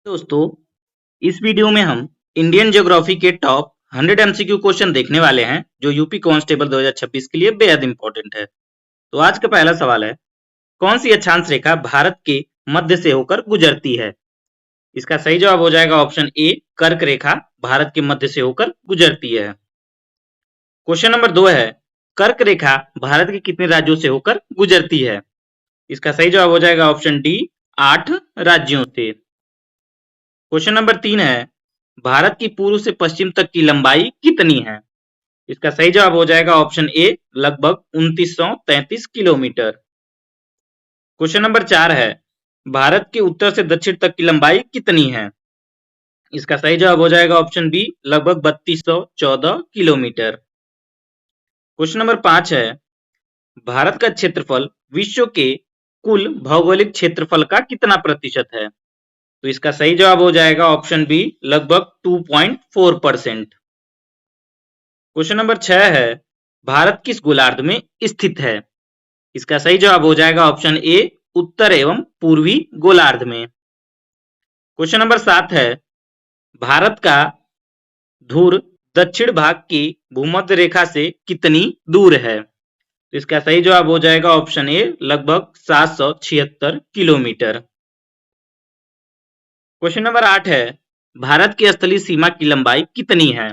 दोस्तों, इस वीडियो में हम इंडियन ज्योग्राफी के टॉप 100 एमसीक्यू क्वेश्चन देखने वाले हैं जो यूपी कांस्टेबल 2026 के लिए बेहद इंपॉर्टेंट है। तो आज का पहला सवाल है, कौन सी अक्षांश रेखा भारत के मध्य से होकर गुजरती है? इसका सही जवाब हो जाएगा ऑप्शन ए, कर्क रेखा भारत के मध्य से होकर गुजरती है। क्वेश्चन नंबर 2 है, कर्क रेखा भारत के कितने राज्यों से होकर गुजरती है? इसका सही जवाब हो जाएगा ऑप्शन डी, 8 राज्यों से। क्वेश्चन नंबर 3 है, भारत की पूर्व से पश्चिम तक की लंबाई कितनी है? इसका सही जवाब हो जाएगा ऑप्शन ए, लगभग 2933 किलोमीटर। क्वेश्चन नंबर 4 है, भारत के उत्तर से दक्षिण तक की लंबाई कितनी है? इसका सही जवाब हो जाएगा ऑप्शन बी, लगभग 3214 किलोमीटर। क्वेश्चन नंबर 5 है, भारत का क्षेत्रफल विश्व के कुल भौगोलिक क्षेत्रफल का कितना प्रतिशत है? तो इसका सही जवाब हो जाएगा ऑप्शन बी, लगभग 2.4%। क्वेश्चन नंबर 6 है, भारत किस गोलार्ध में स्थित है? इसका सही जवाब हो जाएगा ऑप्शन ए, उत्तर एवं पूर्वी गोलार्ध में। क्वेश्चन नंबर 7 है, भारत का ध्रुव दक्षिण भाग की भूमध्य रेखा से कितनी दूर है? तो इसका सही जवाब हो जाएगा ऑप्शन ए, लगभग 776 किलोमीटर। क्वेश्चन नंबर 8 है, भारत की स्थलीय सीमा की लंबाई कितनी है?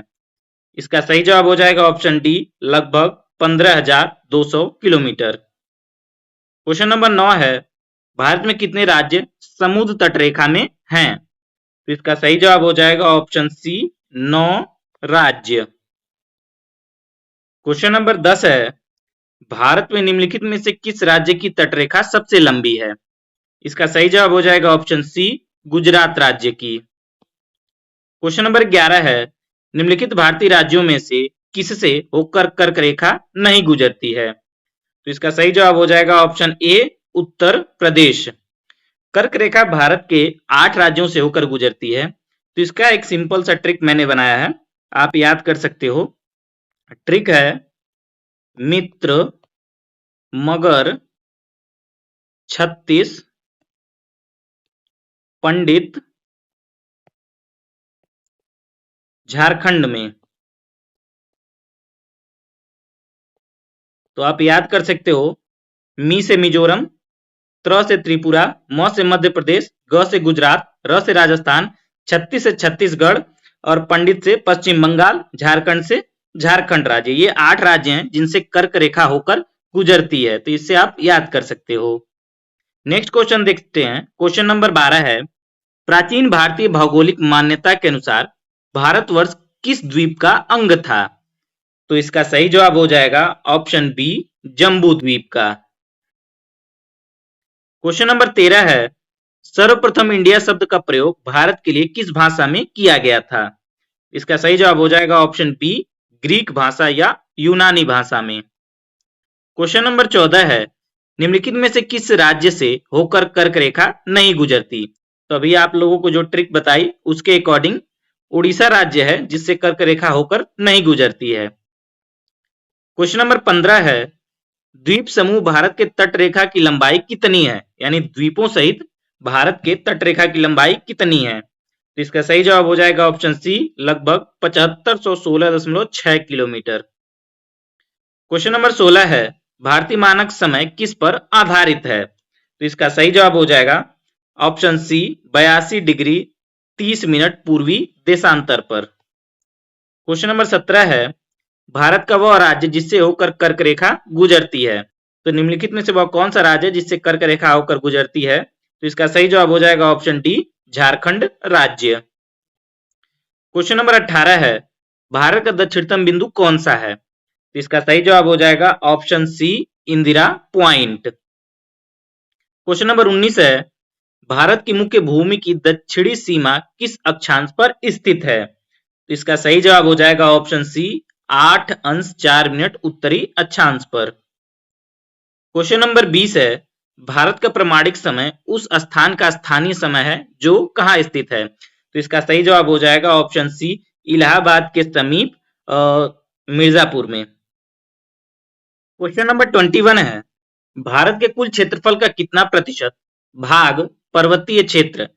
इसका सही जवाब हो जाएगा ऑप्शन डी, लगभग 15,200 किलोमीटर। क्वेश्चन नंबर 9 है, भारत में कितने राज्य समुद्र तट रेखा में हैं? तो इसका सही जवाब हो जाएगा ऑप्शन सी, 9 राज्य। क्वेश्चन नंबर 10 है, भारत में निम्नलिखित में से किस राज्य की तटरेखा सबसे लंबी है? इसका सही जवाब हो जाएगा ऑप्शन सी, गुजरात राज्य की। क्वेश्चन नंबर 11 है, निम्नलिखित भारतीय राज्यों में से किससे होकर कर्क रेखा नहीं गुजरती है? तो इसका सही जवाब हो जाएगा ऑप्शन ए, उत्तर प्रदेश। कर्क रेखा भारत के 8 राज्यों से होकर गुजरती है। तो इसका एक सिंपल सा ट्रिक मैंने बनाया है, आप याद कर सकते हो। ट्रिक है, मित्र, मगर, छत्तीस, पंडित, झारखंड में। तो आप याद कर सकते हो, मी से मिजोरम, त्र से त्रिपुरा, म से मध्य प्रदेश, ग से गुजरात, र से राजस्थान, छत्तीस से छत्तीसगढ़ और पंडित से पश्चिम बंगाल, झारखंड से झारखंड राज्य। ये 8 राज्य हैं जिनसे कर्क रेखा होकर गुजरती है। तो इससे आप याद कर सकते हो। नेक्स्ट क्वेश्चन देखते हैं। क्वेश्चन नंबर 12 है, प्राचीन भारतीय भौगोलिक मान्यता के अनुसार भारतवर्ष किस द्वीप का अंग था? तो इसका सही जवाब हो जाएगा ऑप्शन बी, जम्बू द्वीप का। क्वेश्चन नंबर 13 है, सर्वप्रथम इंडिया शब्द का प्रयोग भारत के लिए किस भाषा में किया गया था? इसका सही जवाब हो जाएगा ऑप्शन बी, ग्रीक भाषा या यूनानी भाषा में। क्वेश्चन नंबर 14 है, निम्नलिखित में से किस राज्य से होकर कर्क रेखा नहीं गुजरती? तो अभी आप लोगों को जो ट्रिक बताई उसके अकॉर्डिंग उड़ीसा राज्य है जिससे कर्क रेखा होकर नहीं गुजरती है। क्वेश्चन नंबर 15 है, द्वीप समूह भारत के तट रेखा की लंबाई कितनी है? यानी द्वीपों सहित भारत के तट रेखा की लंबाई कितनी है? तो इसका सही जवाब हो जाएगा ऑप्शन सी, लगभग 7516.6 किलोमीटर। क्वेश्चन नंबर 16 है, भारतीय मानक समय किस पर आधारित है? तो इसका सही जवाब हो जाएगा ऑप्शन सी, 82 डिग्री 30 मिनट पूर्वी देशांतर पर। क्वेश्चन नंबर 17 है, भारत का वह राज्य जिससे होकर कर्क रेखा गुजरती है? तो निम्नलिखित में से वह कौन सा राज्य है जिससे कर्क रेखा होकर गुजरती है? तो इसका सही जवाब हो जाएगा ऑप्शन डी, झारखंड राज्य। क्वेश्चन नंबर 18 है, भारत का दक्षिणतम बिंदु कौन सा है? तो इसका सही जवाब हो जाएगा option C, Indira Point. Question number 19 है, भारत की मुख्य भूमि की दक्षिणी सीमा किस अक्षांश पर स्थित है? तो इसका सही जवाब हो जाएगा ऑप्शन सी, 8 अंश 4 मिनट उत्तरी अक्षांश पर। क्वेश्चन नंबर 20 है, भारत का प्रमाणिक समय उस स्थान का स्थानीय समय है जो कहाँ स्थित है? तो इसका सही जवाब हो जाएगा ऑप्शन सी, इलाहाबाद के समीप मिर्जापुर में। क्वेश्चन नंबर 21 है, भारत के कुल क्षेत्रफल का कितना प्रतिशत भाग पर्वतीय क्षेत्र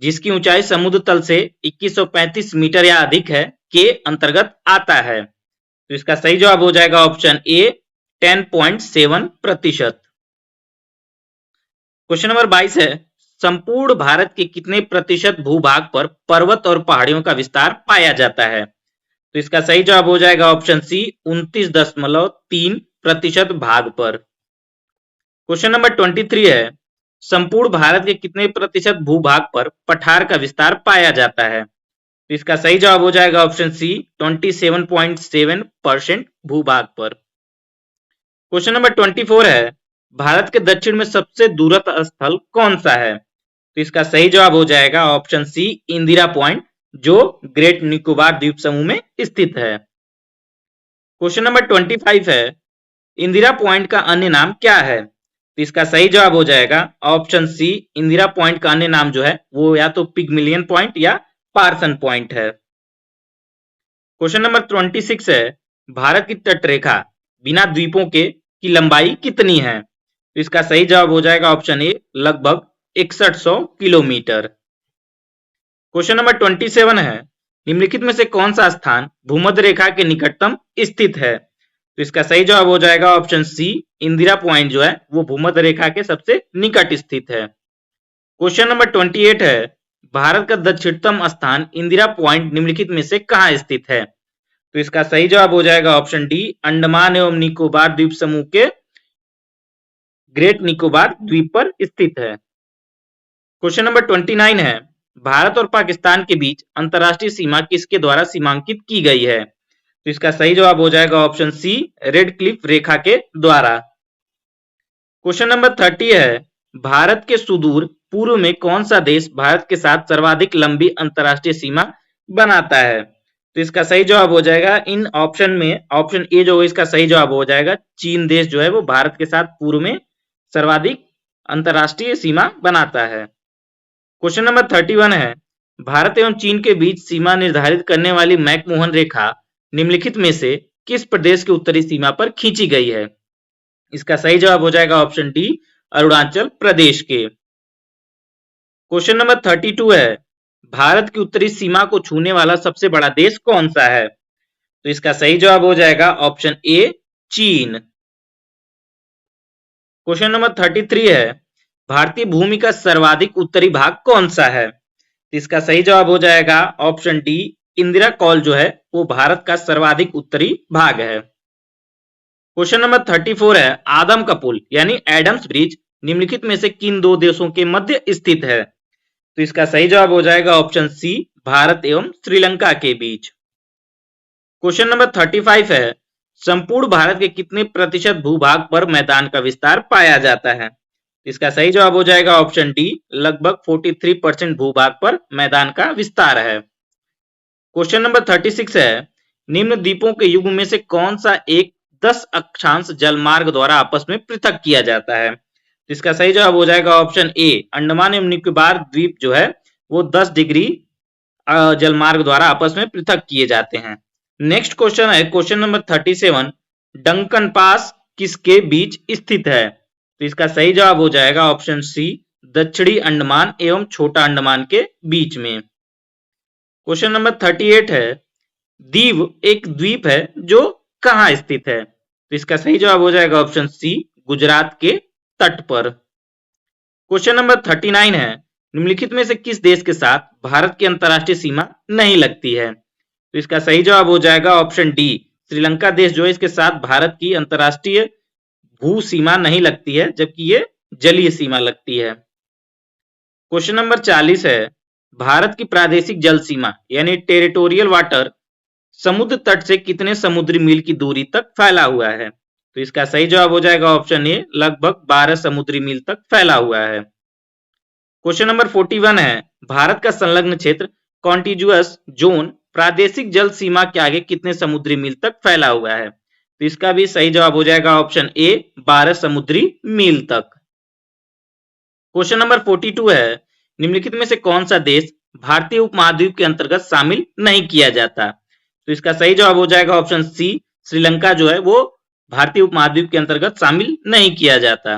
जिसकी ऊंचाई समुद्र तल से 2135 मीटर या अधिक है के अंतर्गत आता है। तो इसका सही जवाब हो जाएगा ऑप्शन ए 10.7%। क्वेश्चन नंबर 22 है, संपूर्ण भारत के कितने प्रतिशत भूभाग पर पर्वत और पहाड़ियों का विस्तार पाया जाता है? तो इसका सही जवाब हो जाएगा ऑप्शन सी 29.3% भाग पर। क्वेश्चन नंबर 23 है, संपूर्ण भारत के कितने प्रतिशत भूभाग पर पठार का विस्तार पाया जाता है? तो इसका सही जवाब हो जाएगा ऑप्शन सी 27.7% भूभाग पर। क्वेश्चन नंबर 24 है, भारत के दक्षिण में सबसे दूरस्थ स्थल कौन सा है? तो इसका सही जवाब हो जाएगा ऑप्शन सी इंदिरा पॉइंट, जो ग्रेट निकोबार द्वीप समूह में स्थित है। क्वेश्चन नंबर 25 है, इंदिरा पॉइंट का अन्य नाम क्या है? तो इसका सही जवाब हो जाएगा ऑप्शन सी इंदिरा पॉइंट का अन्य नाम जो है वो या तो पिग्मिलियन पॉइंट या पार्सन पॉइंट है। क्वेश्चन नंबर 26 है, भारत की तटरेखा बिना द्वीपों के की लंबाई कितनी है? तो इसका सही जवाब हो जाएगा ऑप्शन ए लगभग 6100 किलोमीटर। क्वेश्चन नंबर 27 है, निम्नलिखित में से कौन सा स्थान भूमध्य रेखा के निकटतम स्थित है? तो इसका सही जवाब हो जाएगा ऑप्शन सी इंदिरा पॉइंट जो है वो भूमध्य रेखा के सबसे निकट स्थित है। क्वेश्चन नंबर 28 है, भारत का दक्षिणतम स्थान इंदिरा पॉइंट निम्नलिखित में से कहाँ स्थित है? तो इसका सही जवाब हो जाएगा ऑप्शन डी अंडमान एवं निकोबार द्वीप समूह के ग्रेट निकोबार द्वीप पर स्थित है। क्वेश्चन नंबर 29 है, भारत और पाकिस्तान के बीच अंतरराष्ट्रीय सीमा किसके द्वारा सीमांकित की गई है? तो इसका सही जवाब हो जाएगा ऑप्शन सी रेड क्लिफ रेखा के द्वारा। क्वेश्चन नंबर 30 है, भारत के सुदूर पूर्व में कौन सा देश भारत के साथ सर्वाधिक लंबी अंतरराष्ट्रीय सीमा बनाता है? तो इसका सही जवाब हो जाएगा इन ऑप्शन में ऑप्शन ए जो इसका सही जवाब हो जाएगा, चीन देश जो है वो भारत के साथ पूर्व में सर्वाधिक अंतरराष्ट्रीय सीमा बनाता है। क्वेश्चन नंबर 31 है, भारत एवं चीन के बीच सीमा निर्धारित करने वाली मैकमोहन रेखा निम्नलिखित में से किस प्रदेश की उत्तरी सीमा पर खींची गई है? इसका सही जवाब हो जाएगा ऑप्शन डी अरुणाचल प्रदेश के। क्वेश्चन नंबर 32 है, भारत की उत्तरी सीमा को छूने वाला सबसे बड़ा देश कौन सा है? तो इसका सही जवाब हो जाएगा ऑप्शन ए चीन। क्वेश्चन नंबर 33 है, भारतीय भूमि का सर्वाधिक उत्तरी भाग कौन सा है? तो इसका सही जवाब हो जाएगा ऑप्शन डी इंदिरा कॉल जो है वो भारत का सर्वाधिक उत्तरी भाग है। क्वेश्चन नंबर 34 है, आदम का पुल यानी एडम्स ब्रिज निम्नलिखित में से किन दो देशों के मध्य स्थित है? तो इसका सही जवाब हो जाएगा ऑप्शन सी भारत एवं श्रीलंका के बीच। क्वेश्चन नंबर 35 है, संपूर्ण भारत के कितने प्रतिशत भूभाग पर मैदान का विस्तार पाया जाता है? इसका सही जवाब हो जाएगा ऑप्शन डी लगभग 43% भूभाग पर मैदान का विस्तार है। क्वेश्चन नंबर 36 है, निम्न द्वीपों के युग्म में से कौन सा एक 10 अक्षांश जलमार्ग द्वारा आपस में पृथक किया जाता है? इसका सही जवाब हो जाएगा ऑप्शन ए अंडमान एवं निकोबार द्वीप जो है वो 10 डिग्री जलमार्ग द्वारा आपस में पृथक किए जाते हैं। नेक्स्ट क्वेश्चन है क्वेश्चन नंबर 37, डंकन पास किसके बीच स्थित है? तो इसका सही जवाब हो जाएगा ऑप्शन सी दक्षिणी अंडमान एवं छोटा अंडमान के बीच में। क्वेश्चन नंबर 38 है, दीव एक द्वीप है जो कहाँ स्थित है? तो इसका सही जवाब हो जाएगा ऑप्शन सी गुजरात के तट पर। क्वेश्चन नंबर 39 है, निम्नलिखित में से किस देश के साथ भारत की अंतरराष्ट्रीय सीमा नहीं लगती है? तो इसका सही जवाब हो जाएगा ऑप्शन डी श्रीलंका देश जो है इसके साथ भारत की अंतरराष्ट्रीय भू सीमा नहीं लगती है, जबकि ये जलीय सीमा लगती है। क्वेश्चन नंबर 40 है, भारत की प्रादेशिक जल सीमा यानी टेरिटोरियल वाटर समुद्र तट से कितने समुद्री मील की दूरी तक फैला हुआ है? तो इसका सही जवाब हो जाएगा ऑप्शन ए लगभग 12 समुद्री मील तक फैला हुआ है। क्वेश्चन नंबर 41 है, भारत का संलग्न क्षेत्र कॉन्टिजुअस जोन प्रादेशिक जल सीमा के आगे कितने समुद्री मील तक फैला हुआ है? तो इसका भी सही जवाब हो जाएगा ऑप्शन ए 12 समुद्री मील तक। क्वेश्चन नंबर 42 है, निम्नलिखित में से कौन सा देश भारतीय उपमहाद्वीप के अंतर्गत शामिल नहीं किया जाता? तो इसका सही जवाब हो जाएगा ऑप्शन सी श्रीलंका जो है वो भारतीय उपमहाद्वीप के अंतर्गत शामिल नहीं किया जाता।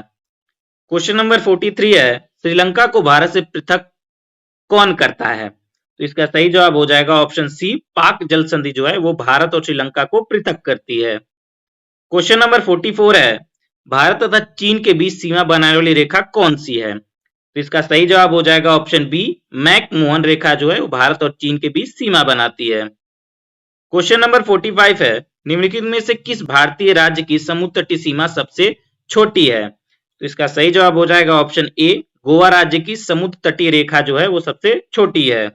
क्वेश्चन नंबर 43 है, श्रीलंका को भारत से पृथक कौन करता है? तो इसका सही जवाब हो जाएगा ऑप्शन सी, पाक जल संधि जो है वो भारत और श्रीलंका को पृथक करती है। क्वेश्चन नंबर 44 है, भारत तथा चीन के बीच सीमा बनाने वाली रेखा कौन सी है? तो इसका सही जवाब हो जाएगा ऑप्शन बी, मैक-मोहन रेखा जो है वो भारत और चीन के बीच सीमा बनाती है। क्वेश्चन नंबर 45 है, निम्नलिखित में से किस भारतीय राज्य की समुद्र तटीय सीमा सबसे छोटी है? तो इसका सही जवाब हो जाएगा ऑप्शन ए, गोवा राज्य की समुद्र तटीय रेखा जो है वो सबसे छोटी है।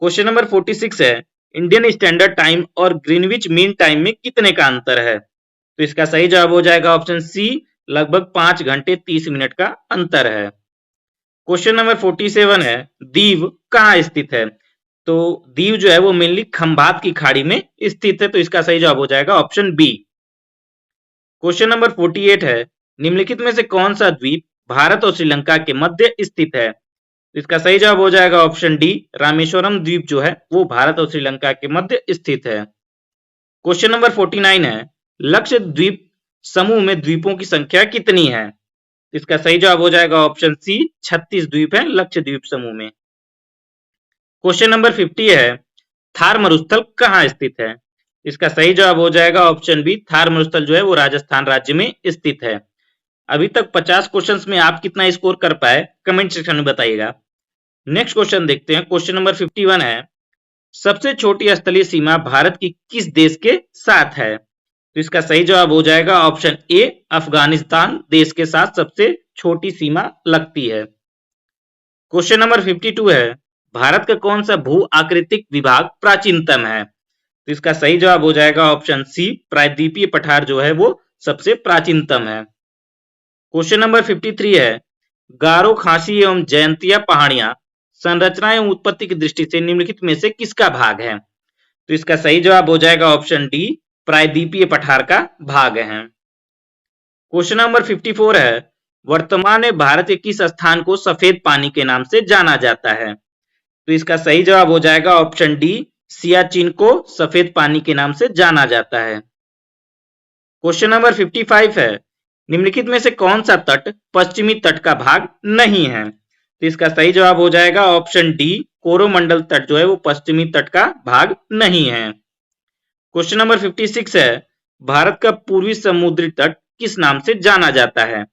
क्वेश्चन नंबर 46 है, इंडियन स्टैंडर्ड टाइम और ग्रीनविच मीन टाइम में कितने का अंतर है? तो इसका सही जवाब हो जाएगा ऑप्शन सी, लगभग 5 घंटे 30 मिनट का अंतर है। क्वेश्चन नंबर 47 है, दीव कहाँ स्थित है? तो दीव जो है वो मेनली खंबात की खाड़ी में स्थित है, तो इसका सही जवाब हो जाएगा ऑप्शन बी। क्वेश्चन नंबर 48 है, निम्नलिखित में से कौन सा द्वीप भारत और श्रीलंका के मध्य स्थित है? इसका सही जवाब हो जाएगा ऑप्शन डी, रामेश्वरम द्वीप जो है वो भारत और श्रीलंका के मध्य स्थित है। क्वेश्चन नंबर 49 है, लक्षद्वीप समूह में द्वीपों की संख्या कितनी है? इसका सही जवाब हो जाएगा ऑप्शन सी, 36 द्वीप है लक्षद्वीप समूह में। क्वेश्चन नंबर 50 है, थार मरुस्थल कहाँ स्थित है? इसका सही जवाब हो जाएगा ऑप्शन बी, थार मरुस्थल जो है वो राजस्थान राज्य में स्थित है। अभी तक 50 क्वेश्चंस में आप कितना स्कोर कर पाए कमेंट सेक्शन में बताइएगा। नेक्स्ट क्वेश्चन देखते हैं। क्वेश्चन नंबर 51 है, सबसे छोटी स्थलीय सीमा भारत की किस देश के साथ है? तो इसका सही जवाब हो जाएगा ऑप्शन ए, अफगानिस्तान देश के साथ सबसे छोटी सीमा लगती है। क्वेश्चन नंबर 52 है, भारत का कौन सा भू आकृतिक विभाग प्राचीनतम है? तो इसका सही जवाब हो जाएगा ऑप्शन सी, प्रायद्वीपीय पठार जो है वो सबसे प्राचीनतम है। क्वेश्चन नंबर 53 है, गारो खासी एवं जयंतिया पहाड़ियां संरचना एवं उत्पत्ति की दृष्टि से निम्नलिखित में से किसका भाग है? तो इसका सही जवाब हो जाएगा ऑप्शन डी, प्रायद्वीपीय पठार का भाग है। क्वेश्चन नंबर 54 है, वर्तमान में भारत के किस स्थान को सफेद पानी के नाम से जाना जाता है? तो इसका सही जवाब हो जाएगा ऑप्शन डी, सियाचिन को सफेद पानी के नाम से जाना जाता है। क्वेश्चन नंबर 55 है, निम्नलिखित में से कौन सा तट पश्चिमी तट का भाग नहीं है? तो इसका सही जवाब हो जाएगा ऑप्शन डी, कोरोमंडल तट जो है वो पश्चिमी तट का भाग नहीं है। क्वेश्चन नंबर 56 है, भारत का पूर्वी समुद्री तट किस नाम से जाना जाता है?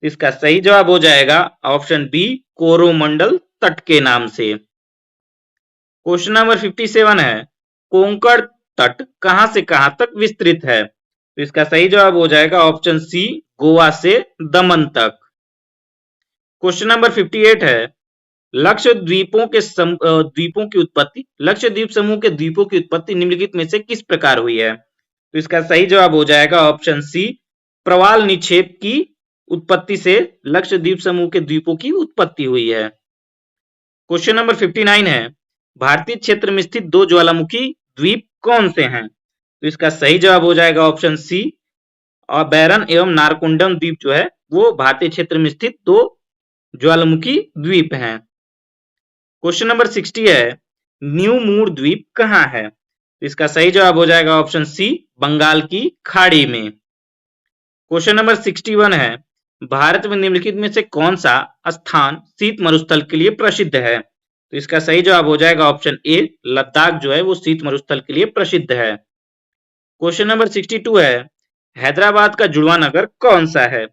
इसका सही जवाब हो जाएगा ऑप्शन बी, कोरोमंडल तट के नाम से। क्वेश्चन नंबर 57 है, कोंकण तट कहां से कहां तक विस्तृत है? तो इसका सही जवाब हो जाएगा ऑप्शन सी, गोवा से दमन तक। क्वेश्चन नंबर 58 है, लक्षद्वीपों के द्वीपों की उत्पत्ति, लक्षद्वीप समूह के द्वीपों की उत्पत्ति निम्नलिखित में से किस प्रकार हुई है? तो इसका सही जवाब हो जाएगा ऑप्शन सी, प्रवाल निक्षेप की उत्पत्ति से लक्षद्वीप समूह के द्वीपों की उत्पत्ति हुई है। क्वेश्चन नंबर 59 है, भारतीय क्षेत्र में स्थित दो ज्वालामुखी द्वीप कौन से हैं? तो इसका सही जवाब हो जाएगा ऑप्शन सी, और बैरन एवं नारकुंडम द्वीप जो है वो भारतीय क्षेत्र में स्थित दो ज्वालामुखी द्वीप हैं। क्वेश्चन नंबर 60 है, न्यू मूर द्वीप कहाँ है? इसका सही जवाब हो जाएगा ऑप्शन सी, बंगाल की खाड़ी में। क्वेश्चन नंबर 61 है, भारत में निम्नलिखित में से कौन सा स्थान शीत मरुस्थल के लिए प्रसिद्ध है? तो इसका सही जवाब हो जाएगा ऑप्शन ए, लद्दाख जो है वो शीत मरुस्थल के लिए प्रसिद्ध है। क्वेश्चन नंबर 62 है, हैदराबाद का जुड़वा नगर कौन सा है?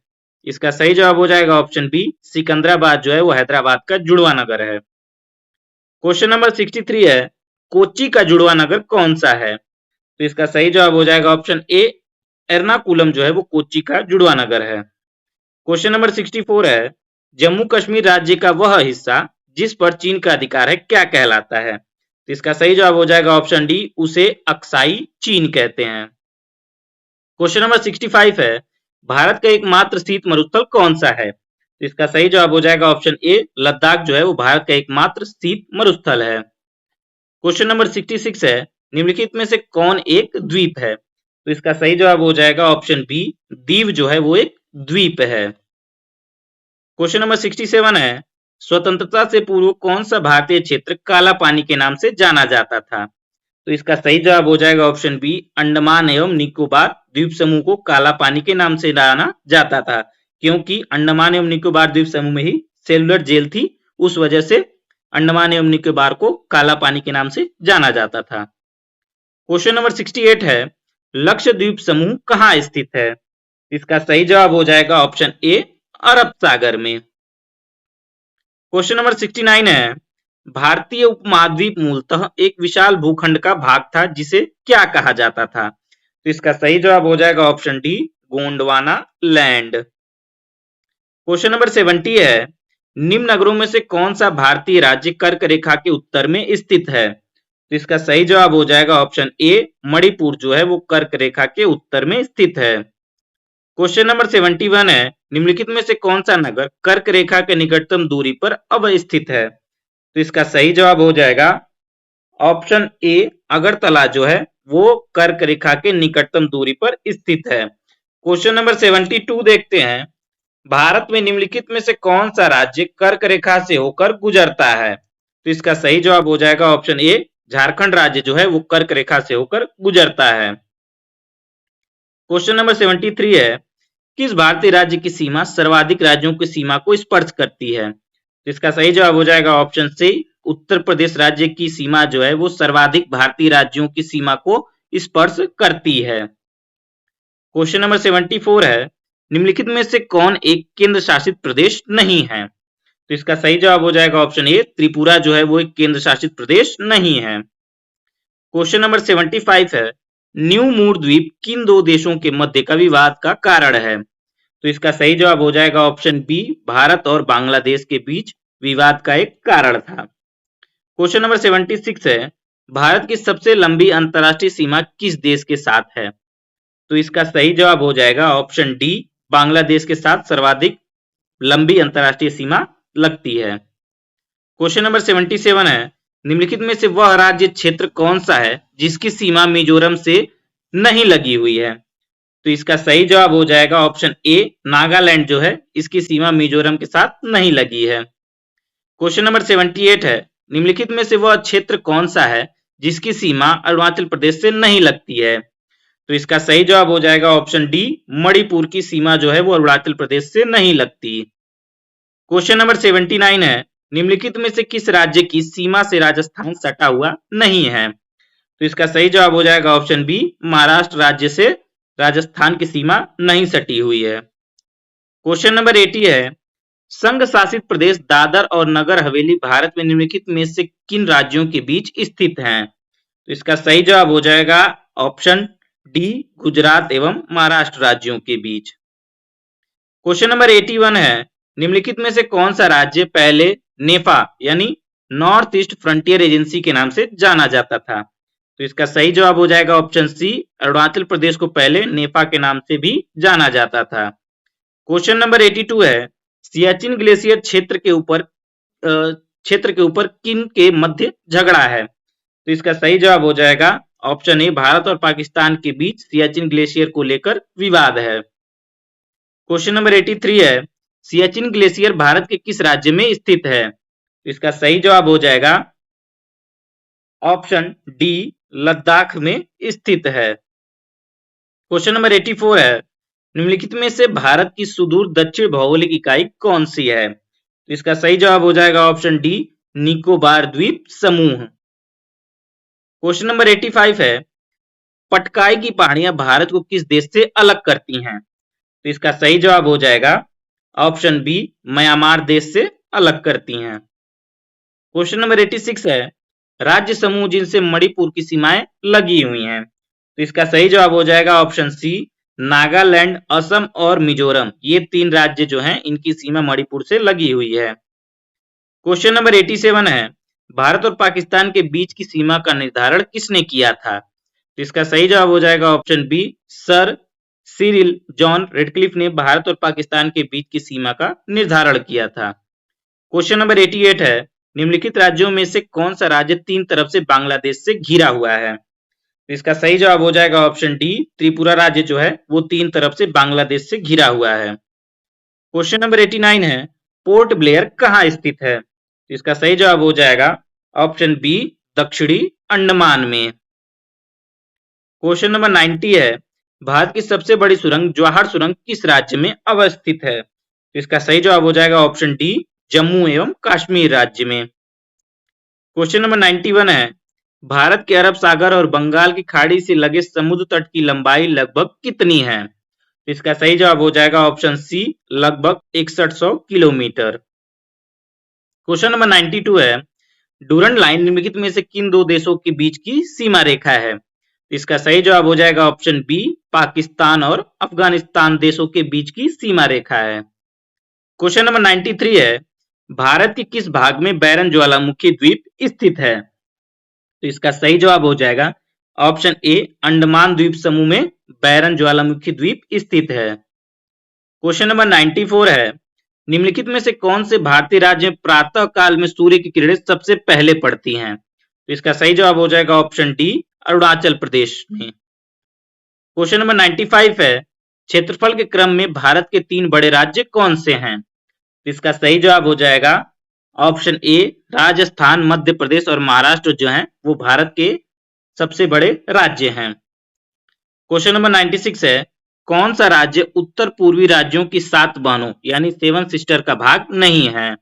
इसका सही जवाब हो जाएगा ऑप्शन बी, सिकंदराबाद जो है वो हैदराबाद का जुड़वा नगर है। क्वेश्चन नंबर 63 है, कोच्चि का जुड़वा नगर कौन सा है? तो इसका सही जवाब हो जाएगा ऑप्शन ए, एर्नाकुलम जो है वो कोच्चि का जुड़वा नगर है। क्वेश्चन नंबर 64 है, जम्मू कश्मीर राज्य का वह हिस्सा जिस पर चीन का अधिकार है क्या कहलाता है? तो इसका सही जवाब हो जाएगा ऑप्शन डी, उसे अक्साई चीन कहते हैं। क्वेश्चन नंबर 65 है, भारत का एकमात्र शीत मरुस्थल कौन सा है? तो इसका सही जवाब हो जाएगा ऑप्शन ए, लद्दाख जो है वो भारत का एकमात्र शीत मरुस्थल है। क्वेश्चन नंबर 66 है, निम्नलिखित में से कौन एक द्वीप है? तो इसका सही जवाब हो जाएगा ऑप्शन बी, दीव जो है वो एक द्वीप है। क्वेश्चन नंबर 67 है, स्वतंत्रता से पूर्व कौन सा भारतीय क्षेत्र काला पानी के नाम से जाना जाता था? तो इसका सही जवाब हो जाएगा ऑप्शन बी, अंडमान एवं निकोबार द्वीप समूह को काला पानी के नाम से जाना जाता था, क्योंकि अंडमान एवं निकोबार द्वीप समूह में ही सेलुलर जेल थी, उस वजह से अंडमान एवं निकोबार को काला पानी के नाम से जाना जाता था। क्वेश्चन नंबर 68 है, लक्षद्वीप समूह कहाँ स्थित है? इसका सही जवाब हो जाएगा ऑप्शन ए, अरब सागर में। क्वेश्चन नंबर 69 है, भारतीय उपमहाद्वीप मूलतः एक विशाल भूखंड का भाग था जिसे क्या कहा जाता था? तो इसका सही जवाब हो जाएगा option D, Gondwana land. Question number 70 है, निम्न नगरों में से कौन सा भारतीय राज्य कर्क रेखा के उत्तर में स्थित है? तो इसका सही जवाब हो जाएगा ऑप्शन ए, मणिपुर जो है वो कर्क रेखा के उत्तर में स्थित है। क्वेश्चन नंबर 71 है, निम्नलिखित में से कौन सा नगर कर्क रेखा के निकटतम दूरी पर अवस्थित है? तो इसका सही जवाब हो जाएगा ऑप्शन ए, अगरतला जो है वो कर्क रेखा के निकटतम दूरी पर स्थित है। क्वेश्चन नंबर 72 देखते हैं, भारत में निम्नलिखित में से कौन सा राज्य कर्क रेखा से होकर गुजरता है? तो इसका सही जवाब हो जाएगा ऑप्शन ए, झारखंड राज्य जो है वो कर्क रेखा से होकर गुजरता है। क्वेश्चन नंबर 73 है, किस भारतीय राज्य की सीमा सर्वाधिक राज्यों की सीमा को स्पर्श करती है? तो इसका सही जवाब हो जाएगा ऑप्शन सी, उत्तर प्रदेश राज्य की सीमा जो है वो सर्वाधिक भारतीय राज्यों की सीमा को स्पर्श करती है। क्वेश्चन नंबर 74 है, निम्नलिखित में से कौन एक केंद्र शासित प्रदेश नहीं है? तो इसका सही जवाब हो जाएगा ऑप्शन ए, त्रिपुरा जो है वो एक केंद्र शासित प्रदेश नहीं है। क्वेश्चन नंबर 75 है, न्यू मूर द्वीप किन दो देशों के मध्य का विवाद का कारण है? तो इसका सही जवाब हो जाएगा ऑप्शन बी, भारत और बांग्लादेश के बीच विवाद का एक कारण था। क्वेश्चन नंबर 76 है, भारत की सबसे लंबी अंतरराष्ट्रीय सीमा किस देश के साथ है? तो इसका सही जवाब हो जाएगा ऑप्शन डी, बांग्लादेश के साथ सर्वाधिक लंबी अंतरराष्ट्रीय सीमा लगती है। क्वेश्चन नंबर 77 है, निम्नलिखित में से वह राज्य क्षेत्र कौन सा है जिसकी सीमा मिजोरम से नहीं लगी हुई है? तो इसका सही जवाब हो जाएगा ऑप्शन ए, नागालैंड जो है इसकी सीमा मिजोरम के साथ नहीं लगी है। क्वेश्चन नंबर 78 है, निम्नलिखित में से वह क्षेत्र कौन सा है जिसकी सीमा अरुणाचल प्रदेश से नहीं लगती है? तो इसका सही जवाब हो जाएगा ऑप्शन डी, मणिपुर की सीमा जो है वो अरुणाचल प्रदेश से नहीं लगती। क्वेश्चन नंबर 79 है, निम्नलिखित में से किस राज्य की सीमा से राजस्थान सटा हुआ नहीं है? तो इसका सही जवाब हो जाएगा ऑप्शन बी, महाराष्ट्र राज्य से राजस्थान की सीमा नहीं सटी हुई है। क्वेश्चन नंबर 80 है, संघ शासित प्रदेश दादर और नगर हवेली भारत में निम्नलिखित में से किन राज्यों के बीच स्थित हैं? तो इसका सही जवाब हो जाएगा ऑप्शन डी, गुजरात एवं महाराष्ट्र राज्यों के बीच। क्वेश्चन नंबर 81 है, निम्नलिखित में से कौन सा राज्य पहले नेफा यानी नॉर्थ ईस्ट फ्रंटियर एजेंसी के नाम से जाना जाता था? तो इसका सही जवाब हो जाएगा ऑप्शन सी, अरुणाचल प्रदेश को पहले नेफा के नाम से भी जाना जाता था। क्वेश्चन नंबर 82 है, सियाचिन ग्लेशियर क्षेत्र के ऊपर किन के मध्य झगड़ा है? तो इसका सही जवाब हो जाएगा ऑप्शन ए, भारत और पाकिस्तान के बीच सियाचिन ग्लेशियर को लेकर विवाद है। क्वेश्चन नंबर 83 है, सियाचिन ग्लेशियर भारत के किस राज्य में स्थित है? तो इसका सही जवाब हो जाएगा ऑप्शन डी, लद्दाख में स्थित है। क्वेश्चन नंबर 84 है, निम्नलिखित में से भारत की सुदूर दक्षिण भौगोलिक इकाई कौन सी है? तो इसका सही जवाब हो जाएगा ऑप्शन डी, निकोबार द्वीप समूह। क्वेश्चन नंबर 85 है, पटकाई की पहाड़ियां भारत को किस देश से अलग करती हैं? तो इसका सही जवाब हो जाएगा ऑप्शन बी, म्यांमार देश से अलग करती हैं। क्वेश्चन नंबर 86 है, राज्य समूह जिनसे मणिपुर की सीमाएं लगी हुई हैं। तो इसका सही जवाब हो जाएगा ऑप्शन सी, नागालैंड, असम और मिजोरम, ये तीन राज्य जो हैं इनकी सीमा मणिपुर से लगी हुई है। क्वेश्चन नंबर 87 है, भारत और पाकिस्तान के बीच की सीमा का निर्धारण किसने किया था? तो इसका सही जवाब हो जाएगा option B, sir Cyril John Radcliffe ने भारत और पाकिस्तान के बीच की सीमा का निर्धारण किया था। क्वेश्चन नंबर 88 है, निम्नलिखित राज्यों में से कौन सा राज्य तीन तरफ से बांग्लादेश से घिरा हुआ है? तो इसका सही जवाब हो जाएगा ऑप्शन डी, त्रिपुरा राज्य जो है वो तीन तरफ से बांग्लादेश से घिरा हुआ है। क्वेश्चन नंबर 89 है, पोर्ट ब्लेयर कहाँ स्थित है? तो इसका सही जवाब हो जाएगा ऑप्शन बी, दक्षिणी अंडमान में। क्वेश्चन नंबर 90 है, भारत की सबसे बड़ी सुरंग जवाहर सुरंग किस राज्य में अवस्थित है? तो इसका सही जवाब हो जाएगा ऑप्शन डी, जम्मू एवं कश्मीर राज्य में। क्वेश्चन नंबर 91 है, भारत के अरब सागर और बंगाल की खाड़ी से लगे समुद्र तट की लंबाई लगभग कितनी है? इसका सही जवाब हो जाएगा ऑप्शन सी, लगभग 6100 किलोमीटर। क्वेश्चन नंबर 92 है, डूरंड लाइन निम्नलिखित में से किन दो देशों के बीच की सीमा रेखा है? इसका सही जवाब हो जाएगा ऑप्शन बी, पाकिस्तान और अफगानिस्तान देशों के बीच की सीमा रेखा है। क्वेश्चन नंबर 93 है, भारत के किस भाग में बैरन ज्वालामुखी द्वीप स्थित है? तो इसका सही जवाब हो जाएगा ऑप्शन ए, अंडमान द्वीप समूह में बैरन ज्वालामुखी द्वीप स्थित है। क्वेश्चन नंबर 94 है, निम्नलिखित में से कौन से भारतीय राज्य में प्रातः काल में सूर्य की किरणें सबसे पहले पड़ती हैं? तो इसका सही जवाब हो जाएगा ऑप्शन डी, अरुणाचल प्रदेश में। क्वेश्चन नंबर 95 है, क्षेत्रफल के क्रम में भारत के 3 बड़े राज्य कौन से हैं? तो इसका सही जवाब हो जाएगा ऑप्शन ए, राजस्थान, मध्य प्रदेश और महाराष्ट्र जो हैं वो भारत के सबसे बड़े राज्य हैं। क्वेश्चन नंबर 96 है, कौन सा राज्य उत्तर पूर्वी राज्यों की 7 बहनों यानी 7 सिस्टर का भाग नहीं है?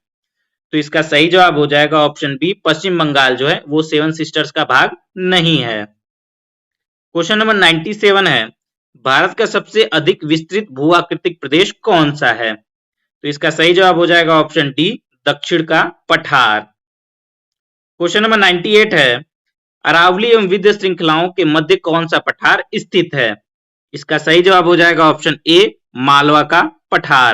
तो इसका सही जवाब हो जाएगा ऑप्शन बी, पश्चिम बंगाल जो है वो 7 सिस्टर्स का भाग नहीं है। क्वेश्चन नंबर 97 है, भारत का सबसे अधिक विस्तृत भू-आकृतिक प्रदेश कौन सा है? तो इसका सही जवाब हो जाएगा ऑप्शन डी, दक्षिण का पठार। क्वेश्चन नंबर 98 है, अरावली एवं विंध्य श्रृंखलाओं के मध्य कौन सा पठार स्थित है? इसका सही जवाब हो जाएगा ऑप्शन ए, मालवा का पठार।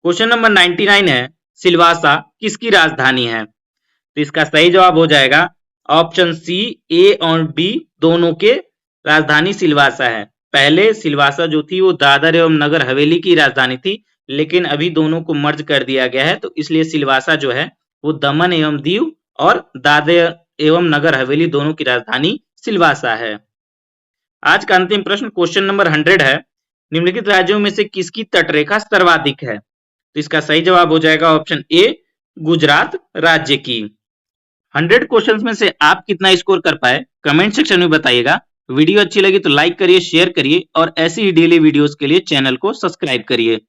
क्वेश्चन नंबर 99 है, सिलवासा किसकी राजधानी है? तो इसका सही जवाब हो जाएगा ऑप्शन सी, ए और बी दोनों के राजधानी सिलवासा है। पहले सिलवासा जो थी वो दादर एवं नगर हवेली की राजधानी थी, लेकिन अभी दोनों को मर्ज कर दिया गया है, तो इसलिए सिलवासा जो है वो दमन एवं दीव और दादर एवं नगर हवेली दोनों की राजधानी सिलवासा है। आज का अंतिम प्रश्न क्वेश्चन नंबर 100 है, निम्नलिखित राज्यों में से किसकी तटरेखा सर्वाधिक है? तो इसका सही जवाब हो जाएगा ऑप्शन ए, गुजरात राज्य की। 100 क्वेश्चंस में से आप कितना स्कोर कर पाए कमेंट सेक्शन में बताइएगा। वीडियो अच्छी लगी तो लाइक करिए, शेयर करिए और ऐसी ही डेली वीडियोस के लिए चैनल को सब्सक्राइब करिए।